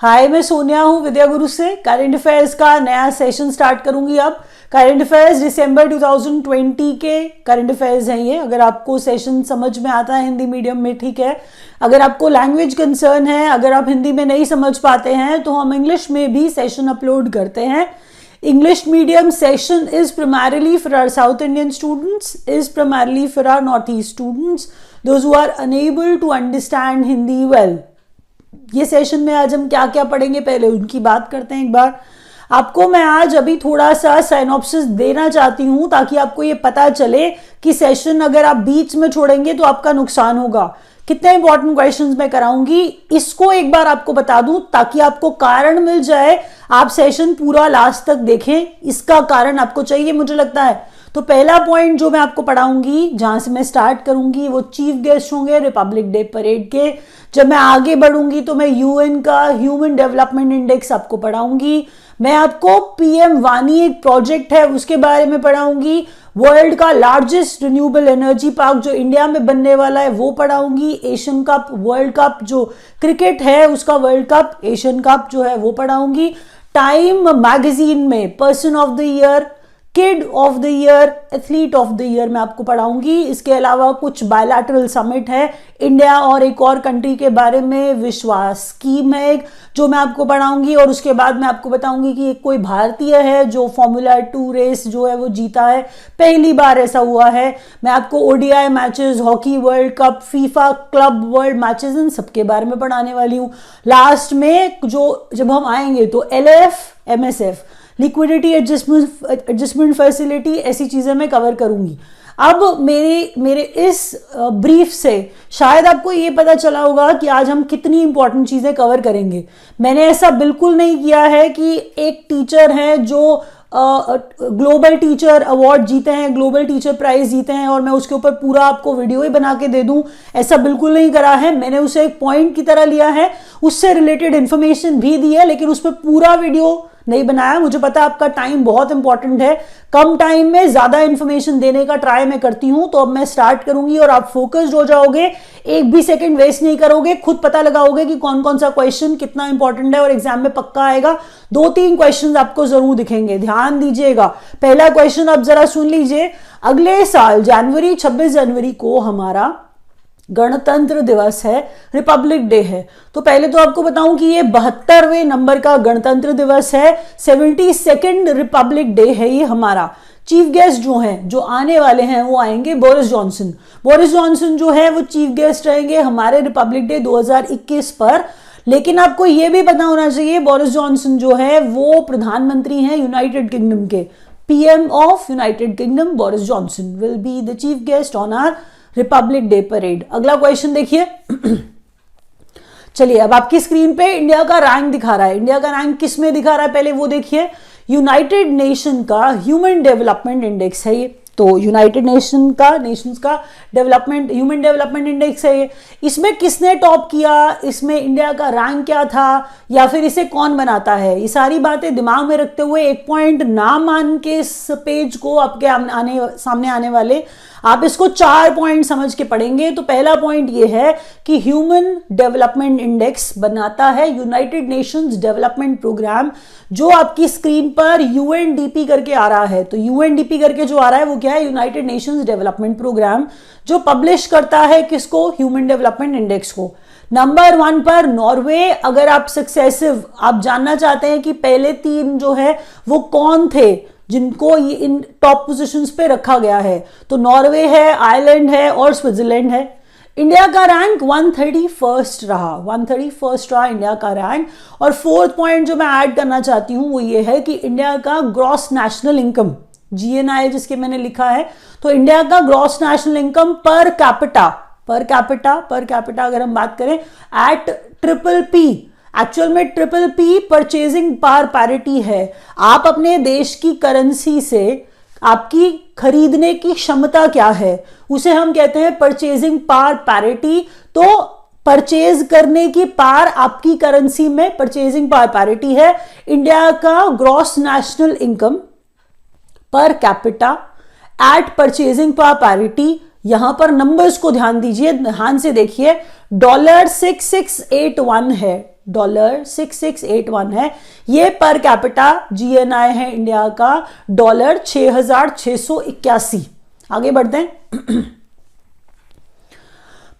हाय, मैं सोनिया हूँ विद्या गुरु से। करंट अफेयर्स का नया सेशन स्टार्ट करूंगी अब। करंट अफेयर्स दिसंबर 2020 के करंट अफेयर्स हैं ये। अगर आपको सेशन समझ में आता है हिंदी मीडियम में, ठीक है। अगर आपको लैंग्वेज कंसर्न है, अगर आप हिंदी में नहीं समझ पाते हैं, तो हम इंग्लिश में भी सेशन अपलोड करते हैं। English medium session is primarily for our South Indian students, is primarily for our Northeast students, those who are unable to understand Hindi well. ये सेशन में आज हम क्या क्या पढ़ेंगे, पहले उनकी बात करते हैं एक बार। आपको मैं आज अभी थोड़ा सा साइनॉप्सिस देना चाहती हूँ ताकि आपको ये पता चले कि सेशन अगर आप बीच में छोड़ेंगे तो आपका नुकसान होगा। कितने इंपॉर्टेंट क्वेश्चंस मैं कराऊंगी, इसको एक बार आपको बता दूं ताकि आपको कारण मिल जाए, आप सेशन पूरा लास्ट तक देखें। इसका कारण आपको चाहिए मुझे लगता है। तो पहला पॉइंट जो मैं आपको पढ़ाऊंगी, जहां से मैं स्टार्ट करूंगी, वो चीफ गेस्ट होंगे रिपब्लिक डे परेड के। जब मैं आगे बढ़ूंगी तो मैं यूएन का ह्यूमन डेवलपमेंट इंडेक्स आपको पढ़ाऊंगी। मैं आपको पीएम वानी एक प्रोजेक्ट है उसके बारे में पढ़ाऊंगी। वर्ल्ड का लार्जेस्ट रिन्यूएबल एनर्जी पार्क जो इंडिया में बनने वाला है वो पढ़ाऊंगी। एशियन कप, वर्ल्ड कप जो क्रिकेट है उसका वर्ल्ड कप, एशियन कप जो है वो पढ़ाऊंगी। टाइम मैगजीन में person of the year, kid of the year, athlete of the year मैं आपको पढ़ाऊंगी। इसके अलावा कुछ बायलैटरल समिट है इंडिया और एक और कंट्री के बारे में, विश्वास स्कीम है एक जो मैं आपको पढ़ाऊंगी। और उसके बाद मैं आपको बताऊंगी कि एक कोई भारतीय है जो फॉर्मूला 2 रेस जो है वो जीता है, पहली बार ऐसा हुआ है। मैं आपको ODI matches, hockey world cup, FIFA club world matches, इन सबके बारे में पढ़ाने वाली हूँ। लास्ट में जब हम आएंगे तो LF, MSF, liquidity adjustment facility, ऐसी चीजें मैं कवर करूंगी। अब मेरे इस ब्रीफ से शायद आपको ये पता चला होगा कि आज हम कितनी इंपॉर्टेंट चीजें कवर करेंगे। मैंने ऐसा बिल्कुल नहीं किया है कि एक टीचर है जो ग्लोबल टीचर अवार्ड जीते हैं, ग्लोबल टीचर प्राइज जीते हैं, और मैं उसके ऊपर पूरा आपको वीडियो ही बना के दे दूं। ऐसा बिल्कुल नहीं करा है। मैंने उसे एक पॉइंट की तरह लिया है, उससे रिलेटेड इंफॉर्मेशन भी दी है, लेकिन उस पर पूरा वीडियो नहीं बनाया। मुझे पता है आपका टाइम बहुत इंपॉर्टेंट है, कम टाइम में ज्यादा इंफॉर्मेशन देने का ट्राई मैं करती हूं। तो अब मैं स्टार्ट करूंगी और आप फोकस्ड हो जाओगे, एक भी सेकंड वेस्ट नहीं करोगे, खुद पता लगाओगे कि कौन कौन सा क्वेश्चन कितना इंपॉर्टेंट है और एग्जाम में पक्का आएगा। 2-3 क्वेश्चन आपको जरूर दिखेंगे, ध्यान दीजिएगा। पहला क्वेश्चन आप जरा सुन लीजिए। अगले साल 26 जनवरी को हमारा गणतंत्र दिवस है, रिपब्लिक डे है। तो पहले तो आपको बताऊं कि ये 72वें नंबर का गणतंत्र दिवस है, 72nd रिपब्लिक डे है ये हमारा। चीफ गेस्ट जो हैं, जो आने वाले हैं, वो आएंगे बोरिस जॉनसन। बोरिस जॉनसन जो है वो चीफ गेस्ट रहेंगे हमारे रिपब्लिक डे 2021 पर। लेकिन आपको ये भी पता होना चाहिए, बोरिस जॉनसन जो है वो प्रधानमंत्री हैं यूनाइटेड किंगडम के। PM of United Kingdom Boris Johnson will be the chief guest on our Republic Day parade. अगला क्वेश्चन देखिए। चलिए, अब आपकी स्क्रीन पे इंडिया का रैंक दिखा रहा है। इंडिया का रैंक किस में दिखा रहा है पहले वो देखिए। यूनाइटेड नेशन का ह्यूमन डेवलपमेंट इंडेक्स है ये। तो यूनाइटेड नेशंस का डेवलपमेंट, ह्यूमन डेवलपमेंट इंडेक्स है ये। इसमें किसने टॉप किया, इसमें इंडिया का रैंक क्या था, या फिर इसे कौन बनाता है, ये सारी बातें दिमाग में रखते हुए एक पॉइंट ना मान के इस पेज को आपके सामने आने वाले, आप इसको 4 पॉइंट समझ के पढ़ेंगे। तो पहला पॉइंट ये है कि ह्यूमन डेवलपमेंट इंडेक्स बनाता है यूनाइटेड नेशंस डेवलपमेंट प्रोग्राम, जो आपकी स्क्रीन पर यूएनडीपी करके आ रहा है। तो यूएनडीपी करके जो आ रहा है वो क्या है, यूनाइटेड नेशंस डेवलपमेंट प्रोग्राम, जो पब्लिश करता है किसको, ह्यूमन डेवलपमेंट इंडेक्स को। नंबर 1 पर नॉर्वे। अगर आप सक्सेसिव, आप जानना चाहते हैं कि पहले 3 जो है वो कौन थे जिनको ये इन टॉप पोजीशंस पे रखा गया है, तो नॉर्वे है, आयरलैंड है और स्विट्जरलैंड है। इंडिया का रैंक 131st रहा, 131st रहा इंडिया का रैंक। और 4th पॉइंट जो मैं ऐड करना चाहती हूं वो ये है कि इंडिया का ग्रॉस नेशनल इनकम, जीएनआई जिसके मैंने लिखा है, तो इंडिया का gross national income per capita अगर हम बात करें एट PPP, एक्चुअल में PPP परचेजिंग पावर पैरिटी है। आप अपने देश की करेंसी से आपकी खरीदने की क्षमता क्या है, उसे हम कहते हैं परचेजिंग पावर पैरिटी। तो परचेज करने की पावर आपकी करेंसी में परचेजिंग पावर पैरिटी है। इंडिया का gross national income per capita at purchasing power parity, यहां पर नंबर्स को ध्यान दीजिए, ध्यान से देखिए। $6681 है, $6681 है। ये पर कैपिटा GNI है इंडिया का $6681। आगे बढ़ते हैं।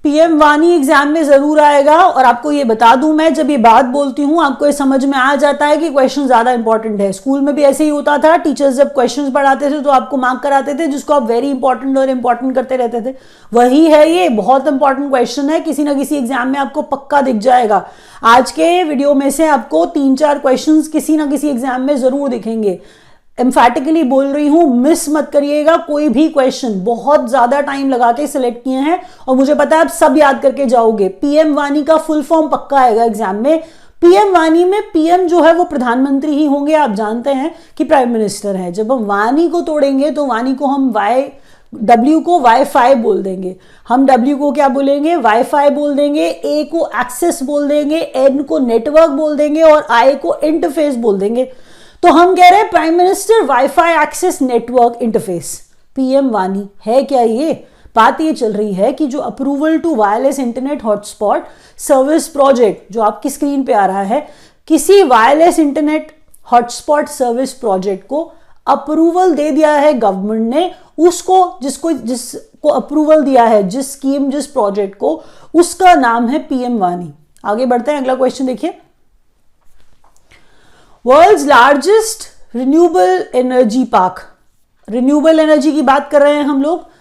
पीएम वानी एग्जाम में जरूर आएगा, और आपको ये बता दूं, मैं जब ये बात बोलती हूं आपको ये समझ में आ जाता है कि क्वेश्चन ज्यादा इंपॉर्टेंट है। स्कूल में भी ऐसे ही होता था, टीचर्स जब क्वेश्चंस पढ़ाते थे तो आपको मार्क कराते थे, जिसको आप वेरी इंपॉर्टेंट और इंपॉर्टेंट करते रहते थे। वही है, ये बहुत इंपॉर्टेंट क्वेश्चन है, किसी ना किसी एग्जाम में आपको पक्का दिख जाएगा। आज के वीडियो में से आपको 3-4 क्वेश्चन किसी ना किसी एग्जाम में जरूर दिखेंगे। एम्फैटिकली बोल रही हूं, मिस मत करिएगा कोई भी क्वेश्चन। बहुत ज्यादा टाइम लगा के सिलेक्ट किए हैं और मुझे पता है आप सब याद करके जाओगे। पीएम वानी का फुल फॉर्म पक्का आएगा एग्जाम में। पीएम वानी में पीएम जो है वो प्रधानमंत्री ही होंगे, आप जानते हैं कि प्राइम मिनिस्टर है। जब हम वानी को तोड़ेंगे तो वानी को हम W को वाईफाई बोल देंगे, हम W को क्या बोलेंगे, वाईफाई बोल देंगे, A को एक्सेस बोल देंगे, N को नेटवर्क बोल देंगे और I को इंटरफेस बोल देंगे। तो हम कह रहे हैं prime minister WiFi access network interface. PM वानी है क्या ये? बात ये चल रही है कि जो approval to wireless internet hotspot service project जो आपकी स्क्रीन पे आ रहा है, किसी wireless internet hotspot service project को अप्रूवल दे दिया है गवर्नमेंट ने, जिसको अप्रूवल दिया है, जिस स्कीम जिस प्रोजेक्ट को, उसका नाम है पीएम वानी। आगे बढ़ते हैं, अगला क्वेश्चन देखिए। World's largest renewable energy park, renewable energy की बात कर रहे हैं हम लोग।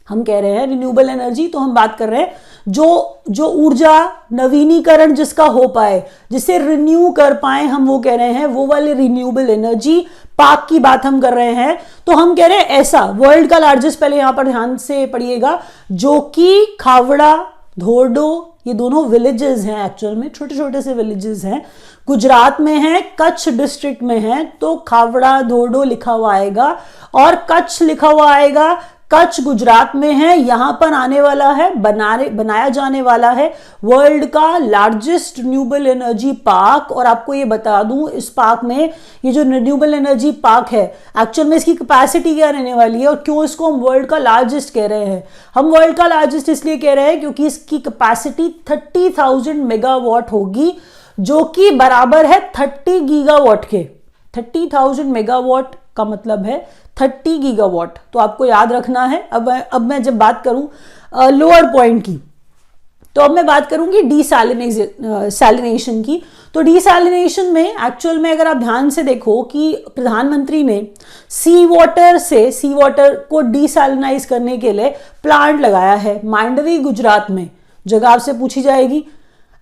हम कह रहे हैं रिन्यूएबल एनर्जी, तो हम बात कर रहे हैं जो ऊर्जा नवीनीकरण जिसका हो पाए, जिसे रिन्यू कर पाए, हम वो कह रहे हैं, वो वाले रिन्यूएबल एनर्जी पार्क की बात हम कर रहे हैं। तो हम कह रहे हैं ऐसा वर्ल्ड का लार्जेस्ट, पहले यहां पर ध्यान से पढ़िएगा, जो कि खावड़ा, धोर्डो, ये दोनों विलेजेस हैं, एक्चुअल में छोटे छोटे से विलेजेस हैं, गुजरात में है, कच्छ डिस्ट्रिक्ट में है। तो खावड़ा धोर्डो लिखा हुआ आएगा और कच्छ लिखा हुआ आएगा। कच्छ गुजरात में है, यहां पर आने वाला है, बनाया जाने वाला है वर्ल्ड का लार्जेस्ट रिन्यूएबल एनर्जी पार्क। और आपको ये बता दूं, इस पार्क में ये जो रिन्यूएबल एनर्जी पार्क है, एक्चुअल में इसकी कैपेसिटी क्या रहने वाली है और क्यों इसको हम वर्ल्ड का लार्जेस्ट कह रहे हैं? हम वर्ल्ड का लार्जेस्ट इसलिए कह रहे हैं क्योंकि इसकी कैपेसिटी 30,000 मेगावाट होगी, जो कि बराबर है 30 गीगावाट के। 30,000 मेगावाट का मतलब है 30 गीगावाट। तो आपको याद रखना है। अब मैं जब बात करूं लोअर पॉइंट की, तो अब मैं बात करूंगी डीसैलिनेशन की। तो डीसैलिनेशन में एक्चुअल में अगर आप ध्यान से देखो कि प्रधानमंत्री ने सी वाटर को डीसैलिनाइज करने के लिए प्लांट लगाया है मांडवी, गुजरात में। जगह आपसे पूछी जाएगी।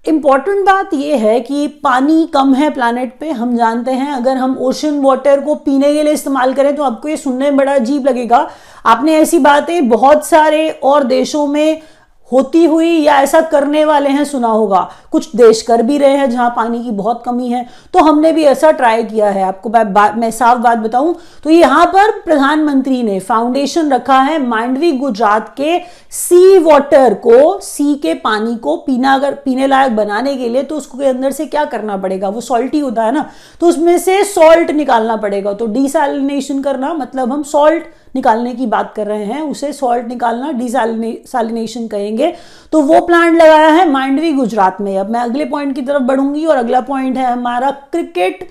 इंपॉर्टेंट बात यह है कि पानी कम है प्लैनेट पे, हम जानते हैं। अगर हम ओशन वाटर को पीने के लिए इस्तेमाल करें तो आपको ये सुनने में बड़ा अजीब लगेगा। आपने ऐसी बातें बहुत सारे और देशों में होती हुई या ऐसा करने वाले हैं सुना होगा, कुछ देश कर भी रहे हैं जहां पानी की बहुत कमी है। तो हमने भी ऐसा ट्राई किया है। आपको मैं साफ बात बताऊं तो यहां पर प्रधानमंत्री ने फाउंडेशन रखा है मांडवी, गुजरात के सी वाटर को, सी के पानी को पीने लायक बनाने के लिए। तो उसके अंदर से क्या करना पड़ेगा, वो सॉल्टी होता है ना, तो उसमें से सॉल्ट निकालना पड़ेगा। तो डीसैलिनेशन करना मतलब हम सॉल्ट निकालने की बात कर रहे हैं, उसे सॉल्ट निकालना डीसैलिनेशन कहेंगे। तो वो प्लांट लगाया है मांडवी, गुजरात में। अब मैं अगले पॉइंट की तरफ बढ़ूंगी और अगला पॉइंट है हमारा क्रिकेट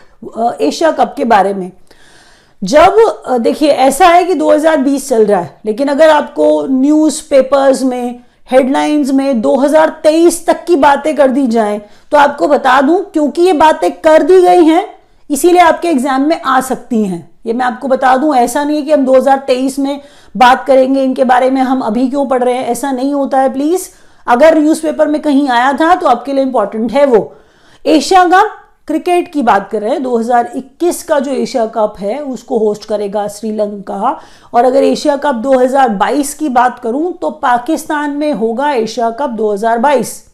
एशिया कप के बारे में। जब देखिए ऐसा है कि 2020 चल रहा है, लेकिन अगर आपको न्यूज़पेपर्स में हेडलाइंस में 2023 तक की बातें कर दी जाएं तो आपको बता दूं, क्योंकि ये बातें कर दी गई हैं इसीलिए आपके एग्जाम में आ सकती हैं। ये मैं आपको बता दूं, ऐसा नहीं है कि हम 2023 में बात करेंगे इनके बारे में, हम अभी क्यों पढ़ रहे हैं, ऐसा नहीं होता है प्लीज। अगर न्यूज़पेपर में कहीं आया था तो आपके लिए इंपॉर्टेंट है वो। एशिया कप क्रिकेट की बात कर रहे हैं, 2021 का जो एशिया कप है उसको होस्ट करेगा श्रीलंका। और अगर एशिया कप 2022 की बात करूं तो पाकिस्तान में होगा एशिया कप 2022।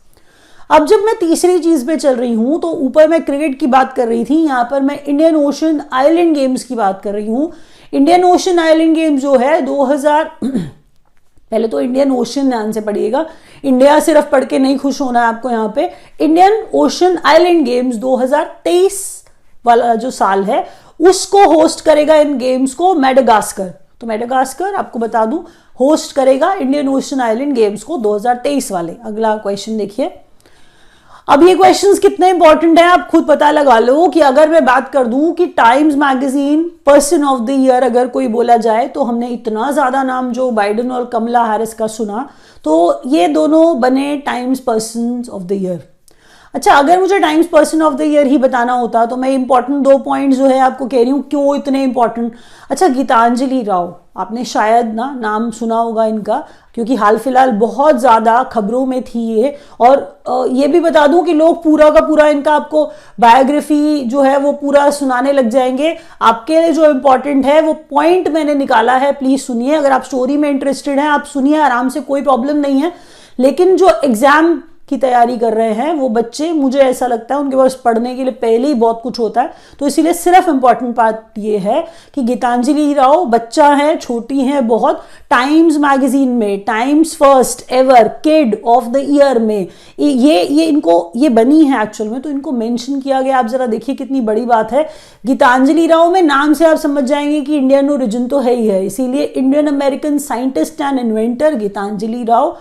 अब जब मैं तीसरी चीज पे चल रही हूं तो ऊपर मैं क्रिकेट की बात कर रही थी, यहां पर मैं इंडियन ओशन आइलैंड गेम्स की बात कर रही हूं। इंडियन ओशन आइलैंड गेम्स जो है 2000 पहले तो इंडियन ओशन ध्यान से पढ़िएगा, इंडिया सिर्फ पढ़ के नहीं खुश होना है आपको। यहाँ पे इंडियन ओशन आइलैंड गेम्स 2023 वाला जो साल है उसको होस्ट करेगा इन गेम्स को मेडागास्कर। तो मेडागास्कर आपको बता दूं होस्ट करेगा इंडियन ओशन आइलैंड गेम्स को 2023 वाले। अगला क्वेश्चन देखिए। अब ये क्वेश्चंस कितने इंपॉर्टेंट हैं आप खुद पता लगा लो कि अगर मैं बात कर दूं कि times magazine person of the year अगर कोई बोला जाए तो हमने इतना ज्यादा नाम जो बाइडेन और कमला हैरिस का सुना, तो ये दोनों बने Times person of the year. अच्छा, अगर मुझे Times person of the year ही बताना होता तो मैं इंपॉर्टेंट 2 पॉइंट जो है आपको कह रही हूँ क्यों इतने इंपॉर्टेंट। अच्छा, गीतांजलि राव, आपने शायद ना नाम सुना होगा इनका, क्योंकि हाल फिलहाल बहुत ज़्यादा खबरों में थी ये। और ये भी बता दूं कि लोग पूरा का पूरा इनका आपको बायोग्राफी जो है वो पूरा सुनाने लग जाएंगे। आपके लिए जो इम्पोर्टेंट है वो पॉइंट मैंने निकाला है, प्लीज सुनिए। अगर आप स्टोरी में इंटरेस्टेड हैं आप सुनिए आराम से, कोई प्रॉब्लम नहीं है। लेकिन जो एग्जाम की तैयारी कर रहे हैं वो बच्चे, मुझे ऐसा लगता है उनके पास पढ़ने के लिए पहले ही बहुत कुछ होता है, तो इसीलिए सिर्फ इंपॉर्टेंट बात ये है कि गीतांजलि राव बच्चा है, छोटी है बहुत, टाइम्स मैगजीन में times first ever kid of the year में ये इनको ये बनी है एक्चुअल में, तो इनको मेंशन किया गया। आप जरा देखिए कितनी बड़ी बात है। गीतांजलि राव में नाम से आप समझ जाएंगे कि इंडियन ओरिजिन तो है ही है, इसीलिए Indian American scientist and inventor Gitanjali Rao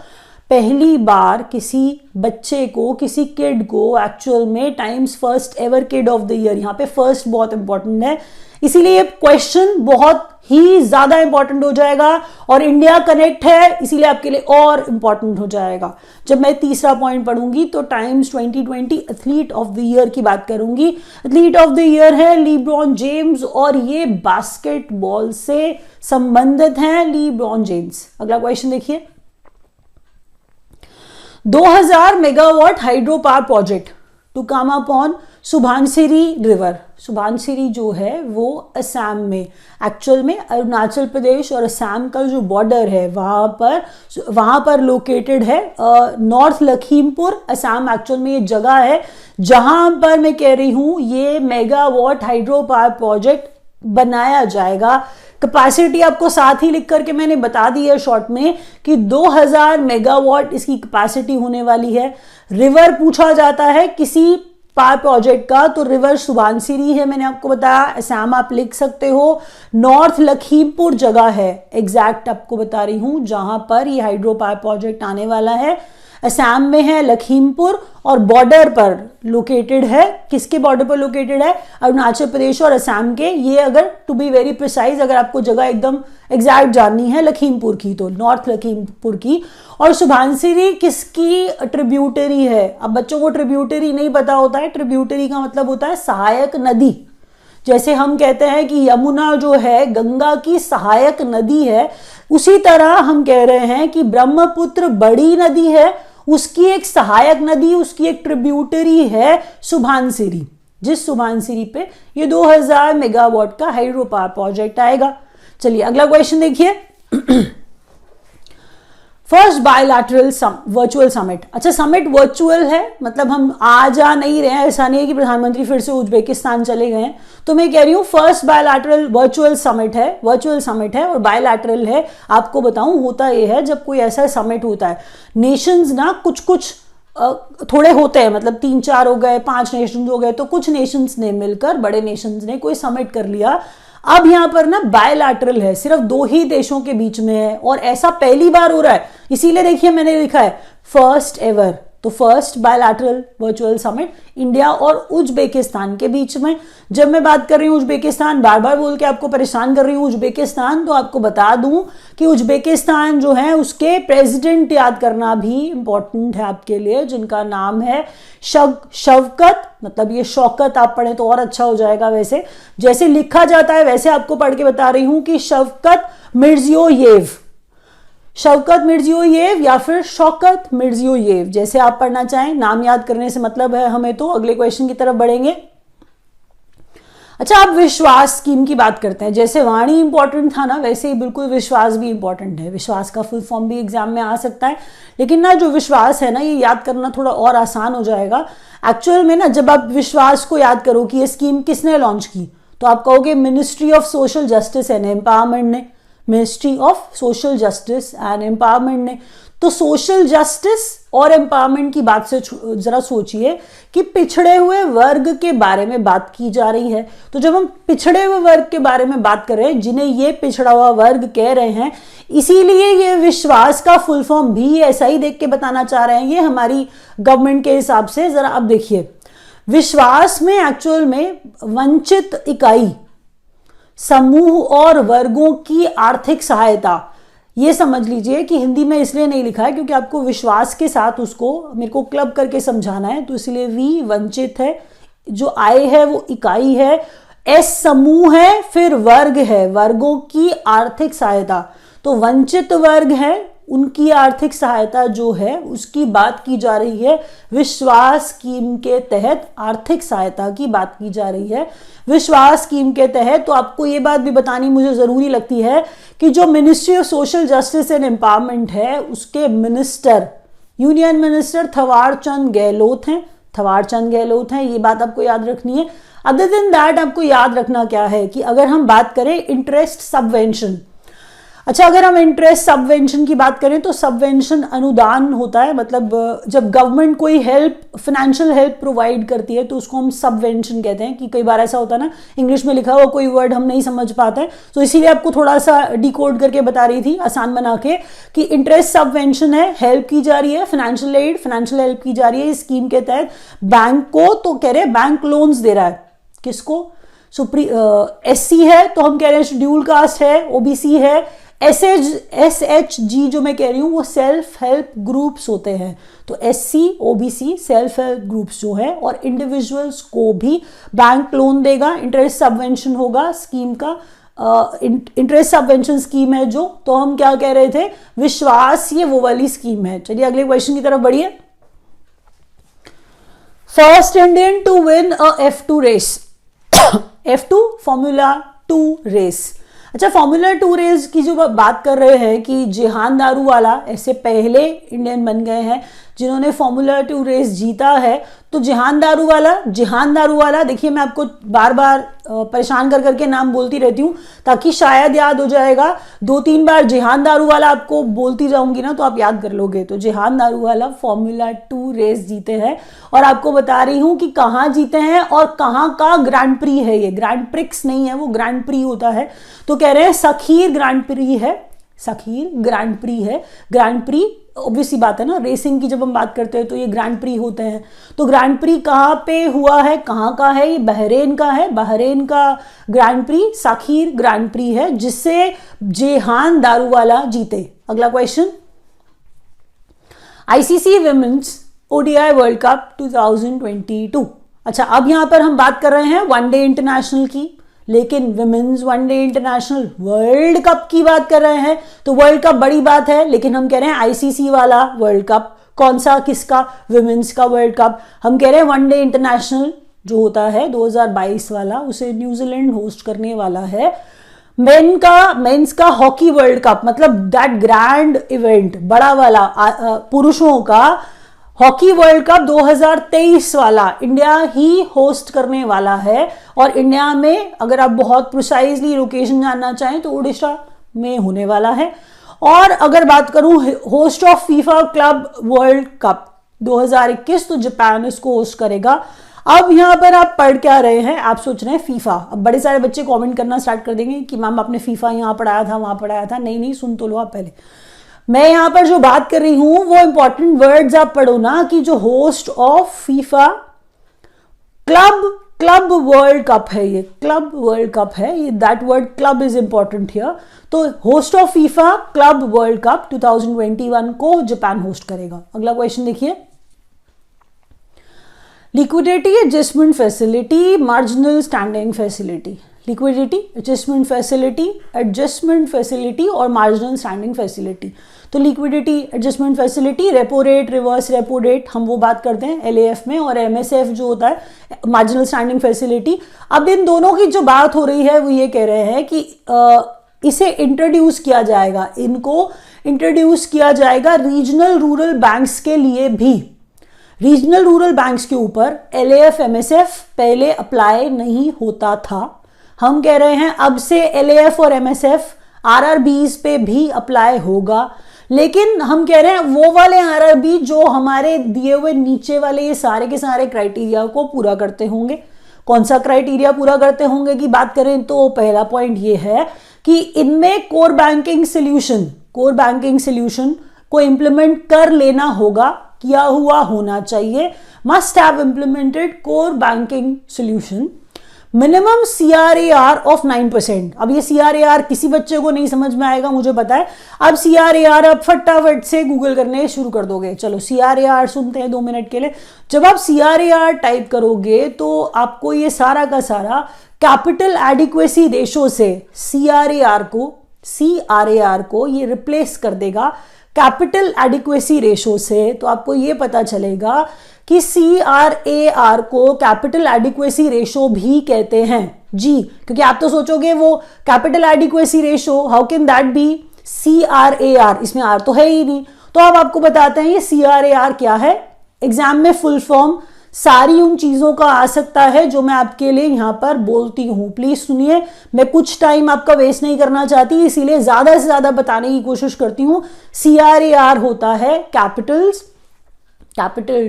पहली बार किसी बच्चे को, किसी किड को एक्चुअल में times first ever kid of the year, यहाँ पे फर्स्ट बहुत इंपॉर्टेंट है, इसीलिए क्वेश्चन बहुत ही ज्यादा इंपॉर्टेंट हो जाएगा। और इंडिया कनेक्ट है इसीलिए आपके लिए और इंपॉर्टेंट हो जाएगा। जब मैं तीसरा पॉइंट पढ़ूंगी तो times 2020 athlete of the year की बात करूंगी। एथलीट ऑफ द ईयर है लीब्रॉन जेम्स और ये बास्केटबॉल से संबंधित हैं लीब्रॉन जेम्स। अगला क्वेश्चन देखिए। 2000 megawatt hydro power project to come upon Subansiri river. Subansiri जो है वो असम में, एक्चुअल में अरुणाचल प्रदेश और असम का जो बॉर्डर है वहां पर लोकेटेड है। नॉर्थ लखीमपुर असम एक्चुअल में ये जगह है जहां पर मैं कह रही हूं ये मेगावाट हाइड्रो पावर प्रोजेक्ट बनाया जाएगा। कैपेसिटी आपको साथ ही लिख करके मैंने बता दी है शॉर्ट में कि 2000 मेगावाट इसकी कैपेसिटी होने वाली है। रिवर पूछा जाता है किसी पावर प्रोजेक्ट का तो रिवर सुभानसिरी है, मैंने आपको बताया। असम आप लिख सकते हो, नॉर्थ लखीमपुर जगह है, एग्जैक्ट आपको बता रही हूं जहां पर ये हाइड्रो पावर प्रोजेक्ट आने वाला है। असम में है लखीमपुर और बॉर्डर पर लोकेटेड है। किसके बॉर्डर पर लोकेटेड है? अरुणाचल प्रदेश और असम के। ये अगर टू बी वेरी प्रिसाइज अगर आपको जगह एकदम एग्जैक्ट जाननी है लखीमपुर की तो नॉर्थ लखीमपुर की। और सुभानसिरी किसकी ट्रिब्यूटरी है? अब बच्चों को ट्रिब्यूटरी नहीं पता होता है, ट्रिब्यूटरी का मतलब होता है सहायक नदी। जैसे हम कहते हैं कि यमुना जो है गंगा की सहायक नदी है, उसी तरह हम कह रहे हैं कि ब्रह्मपुत्र बड़ी नदी है, उसकी एक सहायक नदी, उसकी एक ट्रिब्यूटरी है सुभानसिरी, जिस सुभानसिरी पे ये 2000 मेगावाट का हाइड्रो पावर प्रोजेक्ट आएगा। चलिए अगला क्वेश्चन देखिए। First bilateral virtual summit. अच्छा, समिट वर्चुअल है, मतलब हम आ जा नहीं रहे हैं, ऐसा नहीं है कि प्रधानमंत्री फिर से उज्बेकिस्तान चले गए हैं। तो मैं कह रही हूं फर्स्ट बायलैटरल वर्चुअल समिट है, वर्चुअल समिट है और बायलैटरल है। आपको बताऊं होता यह है जब कोई ऐसा समिट होता है, नेशंस ना कुछ कुछ थोड़े होते हैं, मतलब 3-4 हो गए, 5 नेशंस हो गए, तो कुछ नेशंस ने मिलकर, बड़े नेशंस ने कोई समिट कर लिया। अब यहां पर ना बायलैटरल है, सिर्फ 2 ही देशों के बीच में है और ऐसा पहली बार हो रहा है, इसीलिए देखिए मैंने लिखा है फर्स्ट एवर। तो first bilateral virtual summit India और उज्बेकिस्तान के बीच में। जब मैं बात कर रही हूं उज्बेकिस्तान, बार बार बोल के आपको परेशान कर रही हूं उज्बेकिस्तान, तो आपको बता दूं कि उज्बेकिस्तान जो है उसके प्रेसिडेंट याद करना भी इंपॉर्टेंट है आपके लिए, जिनका नाम है शवकत, मतलब ये शौकत आप पढ़े तो और अच्छा हो जाएगा। वैसे जैसे लिखा जाता है वैसे आपको पढ़ के बता रही हूं कि शवकत मिर्जियोयेव, शवकत मिर्जियोयेव या फिर शौकत मिर्जियोयेव, जैसे आप पढ़ना चाहें, नाम याद करने से मतलब है हमें। तो अगले क्वेश्चन की तरफ बढ़ेंगे। अच्छा, आप विश्वास स्कीम की बात करते हैं, जैसे वाणी इंपॉर्टेंट था ना वैसे ही बिल्कुल विश्वास भी इंपॉर्टेंट है। विश्वास का फुल फॉर्म भी एग्जाम में आ सकता है, लेकिन ना जो विश्वास है ना ये याद करना थोड़ा और आसान हो जाएगा। एक्चुअल में ना जब आप विश्वास को याद करो कि ये स्कीम किसने लॉन्च की, तो आप कहोगे ministry of social justice and empowerment ने, ministry of social justice and empowerment ने। तो सोशल जस्टिस और एम्पावरमेंट की बात से जरा सोचिए कि पिछड़े हुए वर्ग के बारे में बात की जा रही है। तो जब हम पिछड़े हुए वर्ग के बारे में बात कर रहे हैं, जिन्हें ये पिछड़ा हुआ वर्ग कह रहे हैं, इसीलिए ये विश्वास का फुल फॉर्म भी ऐसा ही देख के बताना चाह रहे हैं ये हमारी गवर्नमेंट के हिसाब से। जरा अब देखिए, विश्वास में एक्चुअल में वंचित इकाई, समूह और वर्गों की आर्थिक सहायता, ये समझ लीजिए कि हिंदी में इसलिए नहीं लिखा है क्योंकि आपको विश्वास के साथ उसको मेरे को क्लब करके समझाना है, तो इसलिए वी वंचित है, जो आई है वो इकाई है, एस समूह है, फिर वर्ग है, वर्गों की आर्थिक सहायता। तो वंचित वर्ग है, उनकी आर्थिक सहायता जो है उसकी बात की जा रही है। विश्वास स्कीम के तहत आर्थिक सहायता की बात की जा रही है विश्वास स्कीम के तहत। तो आपको ये बात भी बतानी मुझे जरूरी लगती है कि जो ministry of social justice and empowerment है, उसके minister, union minister थवार Chand Gehlot हैं। थवार चंद गहलोत हैं, ये बात आपको याद रखनी है। अदर देन दैट आपको याद रखना क्या है कि अगर हम बात करें इंटरेस्ट सबवेंशन, अच्छा अगर हम इंटरेस्ट सबवेंशन की बात करें तो सबवेंशन अनुदान होता है, मतलब जब गवर्नमेंट कोई हेल्प, फाइनेंशियल हेल्प प्रोवाइड करती है तो उसको हम सबवेंशन कहते हैं। कि कई बार ऐसा होता है ना, इंग्लिश में लिखा हुआ कोई वर्ड हम नहीं समझ पाते हैं, तो इसीलिए आपको थोड़ा सा डिकोड करके बता रही थी आसान बना के कि इंटरेस्ट सबवेंशन है, हेल्प की जा रही है, फाइनेंशियल एड, फाइनेंशियल हेल्प की जा रही है इस स्कीम के तहत बैंक को। तो कह रहे हैं बैंक लोन्स दे रहा है किसको, SC है तो हम कह रहे हैं शेड्यूल कास्ट है, OBC है, SHG जो मैं कह रही हूं वो सेल्फ हेल्प ग्रुप्स होते हैं। तो SC OBC self help groups जो है, और इंडिविजुअल्स को भी बैंक लोन देगा, इंटरेस्ट सबवेंशन होगा स्कीम का। इंटरेस्ट सबवेंशन स्कीम है जो, तो हम क्या कह रहे थे, विश्वास ये वो वाली स्कीम है। चलिए अगले क्वेश्चन की तरफ बढ़िए। First Indian to win a F2 race F2 formula 2 race. अच्छा, फॉर्मूला 2 रेस की जो बात कर रहे हैं कि जिहान दारूवाला ऐसे पहले इंडियन बन गए हैं जिन्होंने फॉर्मूला 2 रेस जीता है। तो जिहान दारूवाला देखिए, मैं आपको बार बार परेशान कर करके नाम बोलती रहती हूँ ताकि शायद याद हो जाएगा। 2-3 बार जिहान दारूवाला आपको बोलती जाऊंगी ना तो आप याद कर लोगे। तो जिहान दारूवाला फॉर्मूला 2 रेस जीते हैं, और आपको बता रही हूं कि कहाँ जीते हैं और कहाँ का ग्रैंड प्री है। ये ग्रैंड प्रिक्स नहीं है, वो ग्रैंड प्री होता है। तो कह रहे हैं सखीर ग्रैंड प्री है, सखीर ग्रैंड प्री है। ग्रैंड प्री ऑब्वियस सी बात है ना, रेसिंग की जब हम बात करते हैं तो ये ग्रैंड प्री होते हैं। तो ग्रैंड प्री कहाँ पे हुआ है, कहाँ का है, ये बहरेन का है। बहरेन का ग्रैंड प्री सखीर ग्रैंड प्री है जिससे जिहान दारूवाला जीते। अगला question, ICC women's ODI world cup 2022। अच्छा, अब यहां पर हम बात कर रहे हैं वनडे इंटरनेशनल की, लेकिन women's one day international world cup की बात कर रहे हैं। तो वर्ल्ड कप बड़ी बात है, लेकिन हम कह रहे हैं ICC वाला वर्ल्ड कप। कौन सा, किसका, विमेन्स का वर्ल्ड कप। हम कह रहे हैं वनडे इंटरनेशनल जो होता है 2022 वाला, उसे न्यूजीलैंड होस्ट करने वाला है। मेंस का हॉकी वर्ल्ड कप, मतलब दैट ग्रैंड इवेंट, बड़ा वाला पुरुषों का हॉकी वर्ल्ड कप 2023 वाला इंडिया ही होस्ट करने वाला है। और इंडिया में अगर आप बहुत प्रिसाइजली लोकेशन जानना चाहें तो उड़ीसा में होने वाला है। और अगर बात करूं host of FIFA club world cup 2021, तो जापान इसको होस्ट करेगा। अब यहां पर आप पढ़ क्या रहे हैं, आप सोच रहे हैं फीफा। अब बड़े सारे बच्चे कमेंट करना स्टार्ट कर देंगे कि मैम आपने फीफा यहां पढ़ाया था, वहां पढ़ाया था। नहीं, सुन तो लो आप पहले। मैं यहां पर जो बात कर रही हूं वो इंपॉर्टेंट वर्ड्स आप पढ़ो ना, कि जो host of FIFA club world cup है, ये क्लब वर्ल्ड कप है, ये that word club is important here. तो host of FIFA club world cup 2021 को जापान होस्ट करेगा। अगला क्वेश्चन देखिए, liquidity adjustment facility, marginal standing facility. Liquidity adjustment facility और मार्जिनल स्टैंडिंग फैसिलिटी। तो liquidity adjustment facility, repo rate, reverse repo rate, हम वो बात करते हैं LAF में, और MSF जो होता है मार्जिनल स्टैंडिंग फैसिलिटी। अब इन दोनों की जो बात हो रही है वो ये कह रहे हैं कि इसे इंट्रोड्यूस किया जाएगा, इनको इंट्रोड्यूस किया जाएगा रीजनल रूरल बैंक्स के लिए भी। रीजनल रूरल बैंक्स के ऊपर LAF MSF पहले अप्लाई नहीं होता था। हम कह रहे हैं अब से LAF और MSF RRBs पे भी अप्लाई होगा। लेकिन हम कह रहे हैं वो वाले आरआरबी जो हमारे दिए हुए नीचे वाले ये सारे के सारे क्राइटेरिया को पूरा करते होंगे। कौन सा क्राइटेरिया पूरा करते होंगे की बात करें तो पहला पॉइंट ये है कि इनमें कोर बैंकिंग सोल्यूशन को इंप्लीमेंट कर लेना होगा, किया हुआ होना चाहिए, must have implemented core banking solution. Minimum CRAR of 9%। अब ये CRAR किसी बच्चे को नहीं समझ में आएगा, मुझे पता है। अब CRAR अब फटाफट से गूगल करने शुरू कर दोगे। चलो CRAR सुनते हैं 2 मिनट के लिए। जब आप CRAR टाइप करोगे तो आपको ये सारा का सारा कैपिटल एडिक्वेसी रेशो से CRAR को ये रिप्लेस कर देगा कैपिटल एडिक्वेसी रेशो से। तो आपको ये पता चलेगा कि CRAR को कैपिटल एडिक्वेसी रेशो भी कहते हैं जी, क्योंकि आप तो सोचोगे वो capital adequacy ratio, how can that be CRAR, इसमें आर तो है ही नहीं। तो अब आपको बताते हैं ये CRAR क्या है। एग्जाम में फुल फॉर्म सारी उन चीजों का आ सकता है जो मैं आपके लिए यहां पर बोलती हूं। प्लीज सुनिए, मैं कुछ टाइम आपका वेस्ट नहीं करना चाहती, इसीलिए ज्यादा से ज्यादा बताने की कोशिश करती हूं। CRAR होता है capital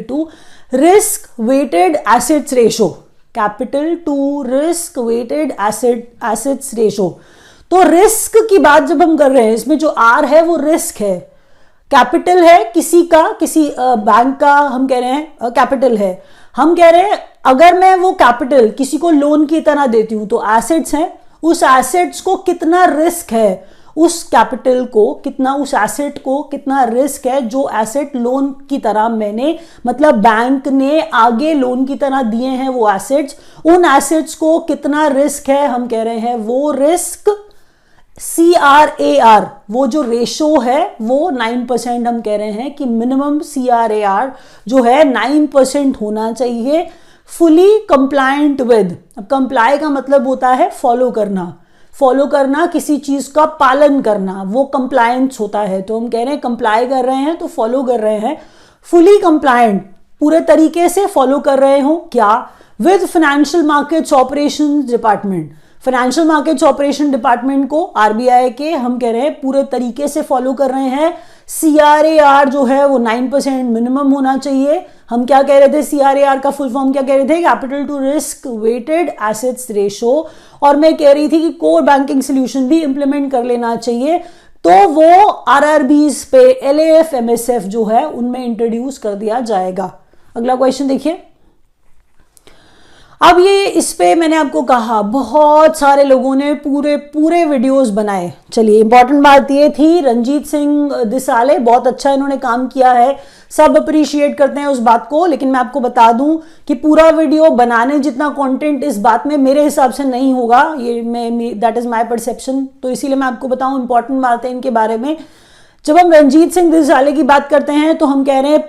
to risk weighted assets ratio, capital to risk weighted assets ratio. तो रिस्क की बात जब हम कर रहे हैं, इसमें जो आर है वो रिस्क है, कैपिटल है किसी बैंक का हम कह रहे हैं कैपिटल है। हम कह रहे हैं अगर मैं वो कैपिटल किसी को लोन की तरह देती हूं तो एसेट्स हैं, उस एसेट्स को कितना रिस्क है, उस कैपिटल को कितना, उस एसेट को कितना रिस्क है जो एसेट लोन की तरह मैंने, मतलब बैंक ने आगे लोन की तरह दिए हैं वो एसेट्स, उन एसेट्स को कितना रिस्क है, हम कह रहे हैं वो रिस्क CRAR, वो जो रेशो है वो 9% हम कह रहे हैं कि मिनिमम CRAR जो है 9% होना चाहिए। फुली कंप्लायंट विद, अब कंप्लाई का मतलब होता है फॉलो करना, किसी चीज का पालन करना, वो कंप्लायंस होता है। तो हम कह रहे हैं कंप्लाई कर रहे हैं तो फॉलो कर रहे हैं। फुली कंप्लायंट, पूरे तरीके से फॉलो कर रहे हो क्या, with financial markets operation department, financial markets operation department को RBI के हम कह रहे हैं पूरे तरीके से फॉलो कर रहे हैं। CRAR जो है वो 9% मिनिमम होना चाहिए। हम क्या कह रहे थे, CRAR का फुल फॉर्म क्या कह रहे थे, capital to risk weighted assets ratio. और मैं कह रही थी कि कोर बैंकिंग सोल्यूशन भी इंप्लीमेंट कर लेना चाहिए, तो वो RRBs पे LAF MSF जो है उनमें इंट्रोड्यूस कर दिया जाएगा। अगला क्वेश्चन देखिए। अब ये इस पे मैंने आपको कहा बहुत सारे लोगों ने पूरे वीडियोस बनाए। चलिए, इंपॉर्टेंट बात ये थी, रंजीत सिंह दिसाले बहुत अच्छा इन्होंने काम किया है, सब अप्रिशिएट करते हैं उस बात को। लेकिन मैं आपको बता दूं कि पूरा वीडियो बनाने जितना कंटेंट इस बात में मेरे हिसाब से नहीं होगा, ये दैट इज माय परसेप्शन। तो इसीलिए मैं आपको बताऊं इंपॉर्टेंट बातें इनके बारे में। जब हम रंजीत सिंह दिसाले की बात करते हैं तो हम कह रहे हैं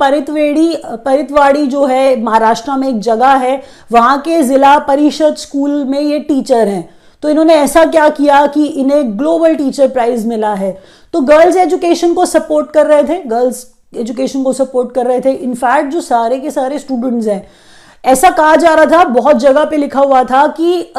परितवाड़ी जो है महाराष्ट्र में एक जगह है, वहां के जिला परिषद स्कूल में ये टीचर हैं। तो इन्होंने ऐसा क्या किया कि इन्हें ग्लोबल टीचर प्राइज मिला है। तो गर्ल्स एजुकेशन को सपोर्ट कर रहे थे, इनफैक्ट जो सारे के सारे स्टूडेंट्स हैं, ऐसा कहा जा रहा था, बहुत जगह पे लिखा हुआ था कि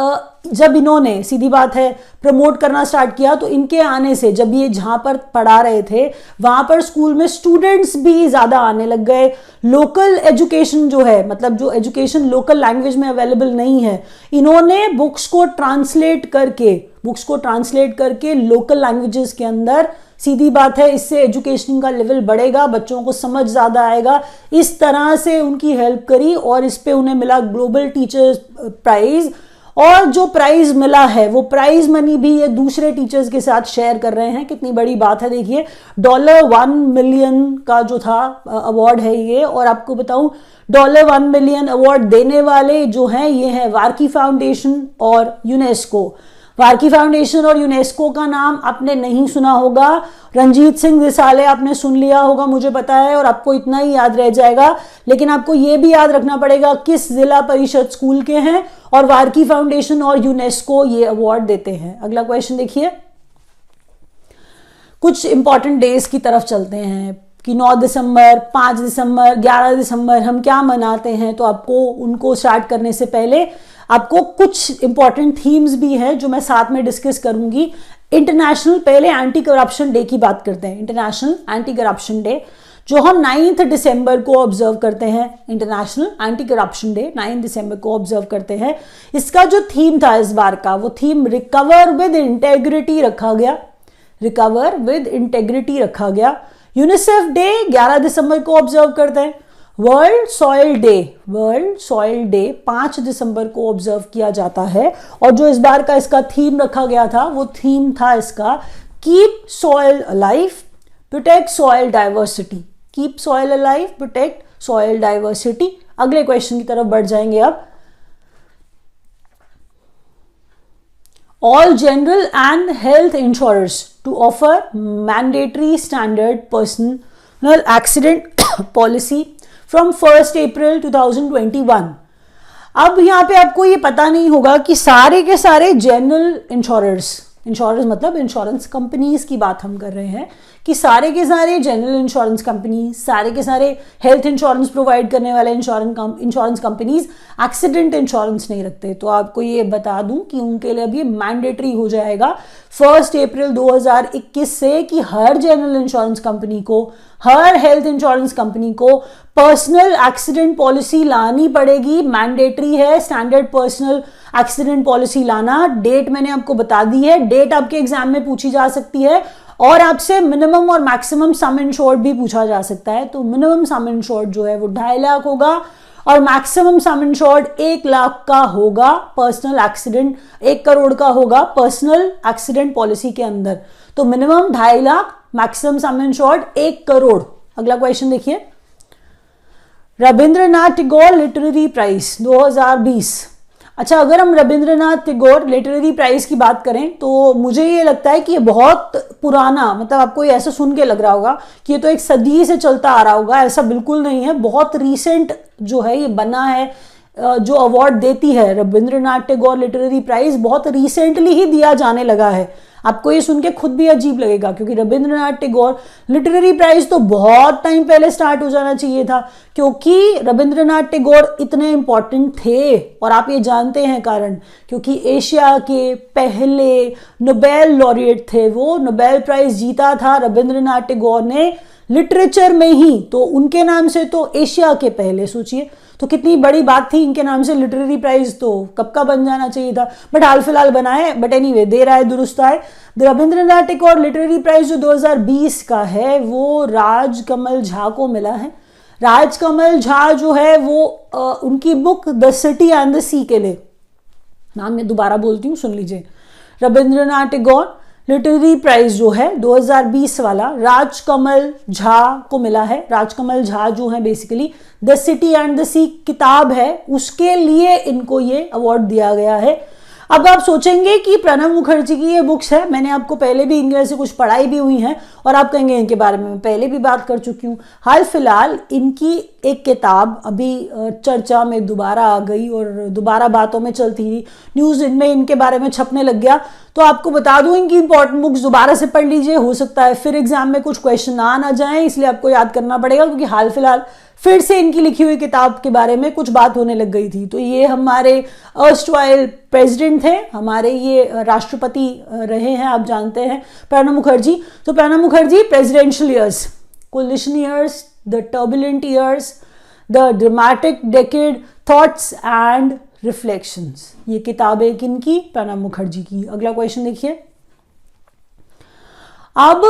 जब इन्होंने सीधी बात है प्रमोट करना स्टार्ट किया तो इनके आने से, जब ये जहां पर पढ़ा रहे थे वहां पर स्कूल में स्टूडेंट्स भी ज्यादा आने लग गए। लोकल एजुकेशन जो है, मतलब जो एजुकेशन लोकल लैंग्वेज में अवेलेबल नहीं है, इन्होंने बुक्स को ट्रांसलेट करके लोकल लैंग्वेजेस के अंदर, सीधी बात है इससे एजुकेशन का लेवल बढ़ेगा, बच्चों को समझ ज्यादा आएगा, इस तरह से उनकी हेल्प करी और इस पे उन्हें मिला ग्लोबल टीचर्स प्राइज। और जो प्राइज मिला है वो प्राइज मनी भी ये दूसरे टीचर्स के साथ शेयर कर रहे हैं। कितनी बड़ी बात है, देखिए $1 मिलियन का जो था अवार्ड है ये। और आपको बताऊं $1 मिलियन अवार्ड देने वाले जो हैं ये हैं वार्की फाउंडेशन और यूनेस्को। वार्की फाउंडेशन और यूनेस्को का नाम आपने नहीं सुना होगा, रंजीत सिंह दिसाले आपने सुन लिया होगा मुझे पता है, और आपको इतना ही याद रह जाएगा। लेकिन आपको यह भी याद रखना पड़ेगा किस जिला परिषद स्कूल के हैं, और वार्की फाउंडेशन और यूनेस्को ये अवार्ड देते हैं। अगला क्वेश्चन देखिए। कुछ इंपॉर्टेंट डेज की तरफ चलते हैं कि 9 दिसंबर, 5 दिसंबर, 11 दिसंबर हम क्या मनाते हैं। तो आपको उनको स्टार्ट करने से पहले आपको कुछ इंपॉर्टेंट थीम्स भी हैं जो मैं साथ में डिस्कस करूंगी। इंटरनेशनल, पहले एंटी करप्शन डे की बात करते हैं। इंटरनेशनल एंटी करप्शन डे जो हम 9 दिसंबर को ऑब्जर्व करते हैं, इंटरनेशनल एंटी करप्शन डे 9 दिसंबर को ऑब्जर्व करते हैं। इसका जो थीम था इस बार का, वो थीम रिकवर विद इंटेग्रिटी रखा गया, रिकवर विद इंटेग्रिटी रखा गया। यूनिसेफ डे 11 दिसंबर को ऑब्जर्व करते हैं। World soil day, world soil day 5 दिसंबर को ऑब्जर्व किया जाता है। और जो इस बार का इसका थीम रखा गया था, वो थीम था इसका keep soil alive, protect soil diversity. Keep soil alive, protect soil diversity. अगले क्वेश्चन की तरफ बढ़ जाएंगे अब। All general and health insurers to offer mandatory standard personal accident policy from 1st April 2021। अब यहाँ पे आपको ये पता नहीं होगा कि सारे के सारे जनरल इंश्योरर्स, इंश्योरेंस मतलब इंश्योरेंस कंपनीज की बात हम कर रहे हैं, कि सारे के सारे जनरल इंश्योरेंस कंपनी, सारे के सारे हेल्थ इंश्योरेंस प्रोवाइड करने वाले इंश्योरेंस कंपनीज एक्सीडेंट इंश्योरेंस नहीं रखते। तो आपको ये बता दूं कि उनके लिए अब ये मैंडेटरी हो जाएगा 1 अप्रैल 2021 से कि हर जनरल इंश्योरेंस कंपनी को, हर हेल्थ इंश्योरेंस कंपनी को पर्सनल एक्सीडेंट पॉलिसी लानी पड़ेगी। मैंडेटरी है स्टैंडर्ड पर्सनल एक्सीडेंट पॉलिसी लाना। डेट मैंने आपको बता दी है, डेट आपके एग्जाम में पूछी जा सकती है और आपसे मिनिमम और मैक्सिमम सम इंश्योर्ड भी पूछा जा सकता है। तो मिनिमम सम इंश्योर्ड जो है वो 2.5 लाख होगा और मैक्सिमम सम इंश्योर्ड 1 लाख का होगा पर्सनल एक्सीडेंट, 1 करोड़ का होगा पर्सनल एक्सीडेंट पॉलिसी के अंदर। तो मिनिमम 2.5 लाख, मैक्सिमम सम इंश्योर्ड 1 करोड़। अगला क्वेश्चन देखिए, रविंद्रनाथ टैगोर लिटरेरी प्राइज 2020। अच्छा, अगर हम रविंद्रनाथ टैगोर लिटरेरी प्राइज की बात करें तो मुझे ये लगता है कि ये बहुत पुराना, मतलब आपको ये ऐसा सुन के लग रहा होगा कि ये तो एक सदी से चलता आ रहा होगा। ऐसा बिल्कुल नहीं है, बहुत रीसेंट जो है ये बना है। जो अवार्ड देती है रविंद्रनाथ टैगोर लिटरेरी प्राइज, बहुत रिसेंटली ही दिया जाने लगा है। आपको ये सुन के खुद भी अजीब लगेगा क्योंकि रविंद्रनाथ टैगोर लिटरेरी प्राइज तो बहुत टाइम पहले स्टार्ट हो जाना चाहिए था, क्योंकि रविंद्रनाथ टैगोर इतने इंपॉर्टेंट थे। और आप ये जानते हैं कारण, क्योंकि एशिया के पहले नोबेल लॉरिएट थे वो। नोबेल प्राइज जीता था रविंद्रनाथ टैगोर ने लिटरेचर में ही, तो उनके नाम से तो एशिया के पहले, सोचिए तो कितनी बड़ी बात थी। इनके नाम से लिटरेरी प्राइज तो कब का बन जाना चाहिए था, बट हाल फिलहाल बना है। बट एनीवे, दे रहा है दुरुस्त है। रविंद्रनाथ टैगोर लिटरेरी प्राइज जो 2020 का है वो राजकमल झा को मिला है। राजकमल झा जो है वो उनकी book the city and the sea के लिए, नाम मैं दोबारा बोलती हूँ, सुन लीजिए। रविंद्रनाथ टैगोर लिटरेरी प्राइज जो है 2020 वाला राजकमल झा को मिला है। राजकमल झा जो है basically the city and the sea किताब है, उसके लिए इनको ये अवार्ड दिया गया है। अब आप सोचेंगे कि प्रणब मुखर्जी की ये बुक्स है, मैंने आपको पहले भी इनके से कुछ पढ़ाई भी हुई है और आप कहेंगे इनके बारे में मैं पहले भी बात कर चुकी हूँ। हाल फिलहाल इनकी एक किताब अभी चर्चा में दोबारा आ गई और दोबारा बातों में चलती थी, न्यूज़ इनमें इनके बारे में छपने लग गया। तो आपको बता दूं इनकी इंपॉर्टेंट बुक्स दोबारा से पढ़ लीजिए, हो सकता है फिर एग्जाम में कुछ क्वेश्चन आ ना जाए, इसलिए आपको याद करना पड़ेगा, क्योंकि हाल फिलहाल फिर से इनकी लिखी हुई किताब के बारे में कुछ बात होने लग गई थी। तो ये हमारे अर्स्टवाइल प्रेसिडेंट थे, हमारे ये राष्ट्रपति रहे हैं, आप जानते हैं प्रणब मुखर्जी। तो Pranab Mukherjee presidential years, coalition years, the turbulent years, the dramatic decade, thoughts and reflections, ये किताबें किनकी? प्रणब मुखर्जी की। अगला क्वेश्चन देखिए, अब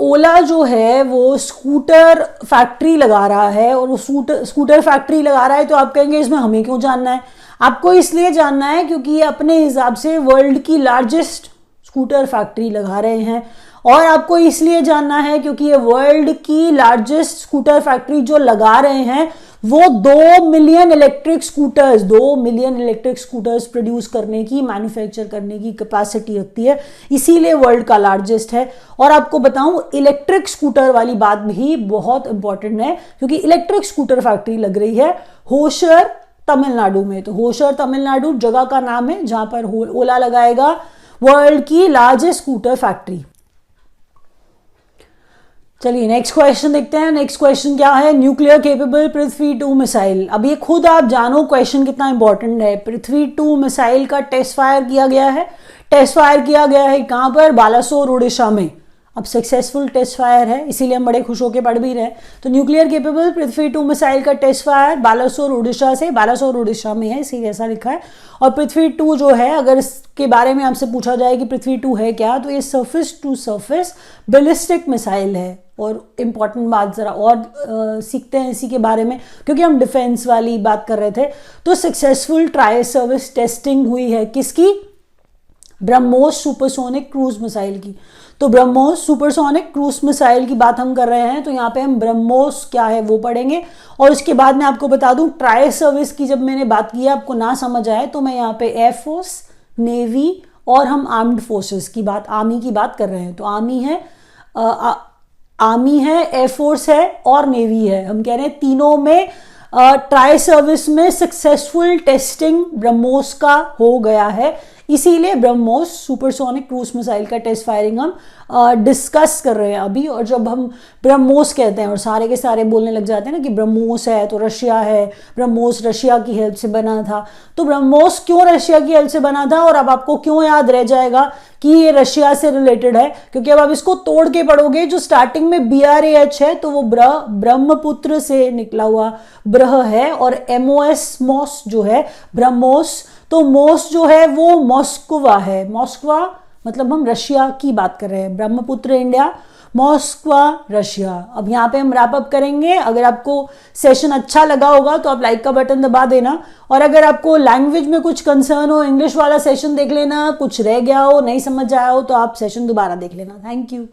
ओला जो है वो स्कूटर फैक्ट्री लगा रहा है और वो स्कूटर फैक्ट्री लगा रहा है। तो आप कहेंगे इसमें हमें क्यों जानना है? आपको इसलिए जानना है क्योंकि ये अपने हिसाब से वर्ल्ड की लार्जेस्ट स्कूटर फैक्ट्री लगा रहे हैं। और आपको इसलिए जानना है क्योंकि ये वर्ल्ड की लार्जेस्ट स्कूटर फैक्ट्री जो लगा रहे हैं वो 2 million electric scooters, 2 million electric scooters produce करने की, मैन्युफैक्चर करने की कैपेसिटी रखती है, इसीलिए वर्ल्ड का लार्जेस्ट है। और आपको बताऊं इलेक्ट्रिक स्कूटर वाली बात भी बहुत इंपॉर्टेंट है, क्योंकि इलेक्ट्रिक स्कूटर फैक्ट्री लग रही है होशर तमिलनाडु में। तो होशर तमिलनाडु जगह का नाम है जहां पर ओला लगाएगा वर्ल्ड की लार्जेस्ट स्कूटर फैक्ट्री। चलिए नेक्स्ट क्वेश्चन देखते हैं। नेक्स्ट क्वेश्चन क्या है? न्यूक्लियर केपेबल पृथ्वी 2 मिसाइल। अब ये खुद आप जानो क्वेश्चन कितना इंपॉर्टेंट है। पृथ्वी 2 मिसाइल का टेस्ट फायर किया गया है। टेस्ट फायर किया गया है कहाँ पर, बालासोर उड़ीसा में। अब सक्सेसफुल टेस्ट फायर है, इसीलिए हम बड़े खुश होकर पढ़ भी रहे हैं। तो न्यूक्लियर केपेबल पृथ्वी 2 मिसाइल का टेस्ट फायर बालासोर उड़ीसा से, बालासोर उड़ीसा में है इसीलिए ऐसा लिखा है। और पृथ्वी 2 जो है, अगर इसके बारे में आपसे पूछा जाए कि पृथ्वी 2 है क्या, तो ये surface to surface ballistic missile है। और इम्पॉर्टेंट बात ज़रा और सीखते हैं इसी के बारे में, क्योंकि हम डिफेंस वाली बात कर रहे थे। तो सक्सेसफुल ट्रायल सर्विस टेस्टिंग हुई है किसकी, ब्रह्मोस सुपरसोनिक क्रूज मिसाइल की। तो ब्रह्मोस सुपरसोनिक क्रूज मिसाइल की बात हम कर रहे हैं, तो यहाँ पे हम ब्रह्मोस क्या है वो पढ़ेंगे। और उसके बाद मैं आपको बता दूं, ट्रायल सर्विस की जब मैंने बात की आपको ना समझ आए, तो मैं यहाँ पे एयरफोर्स, नेवी और हम आर्म्ड फोर्सेस की बात, आर्मी की बात कर रहे हैं। तो आर्मी है, एयरफोर्स है और नेवी है। हम कह रहे हैं तीनों में ट्रायल सर्विस में सक्सेसफुल टेस्टिंग ब्रह्मोस का हो गया है, इसीलिए ब्रह्मोस सुपरसोनिक क्रूज मिसाइल का टेस्ट फायरिंग हम डिस्कस कर रहे हैं अभी। और जब हम ब्रह्मोस कहते हैं और सारे के सारे बोलने लग जाते हैं ना कि ब्रह्मोस है तो रशिया है, ब्रह्मोस रशिया की हेल्प से बना था। तो ब्रह्मोस क्यों रशिया की हेल्प से बना था, और अब आपको क्यों याद रह जाएगा कि ये रशिया से रिलेटेड है, क्योंकि अब आप इसको तोड़ के पढ़ोगे। जो स्टार्टिंग में BRAH है तो वो ब्रह्मपुत्र से निकला हुआ ब्रह है, और MOS मॉस जो है ब्रह्मोस, तो मोस जो है वो मॉस्कवा है। मॉस्कवा मतलब हम रशिया की बात कर रहे हैं, ब्रह्मपुत्र इंडिया, मॉस्कवा रशिया। अब यहाँ पे हम रैप अप करेंगे। अगर आपको सेशन अच्छा लगा होगा तो आप लाइक का बटन दबा देना, और अगर आपको लैंग्वेज में कुछ कंसर्न हो, इंग्लिश वाला सेशन देख लेना, कुछ रह गया हो, नहीं समझ आया हो, तो आप सेशन दोबारा देख लेना। Thank you.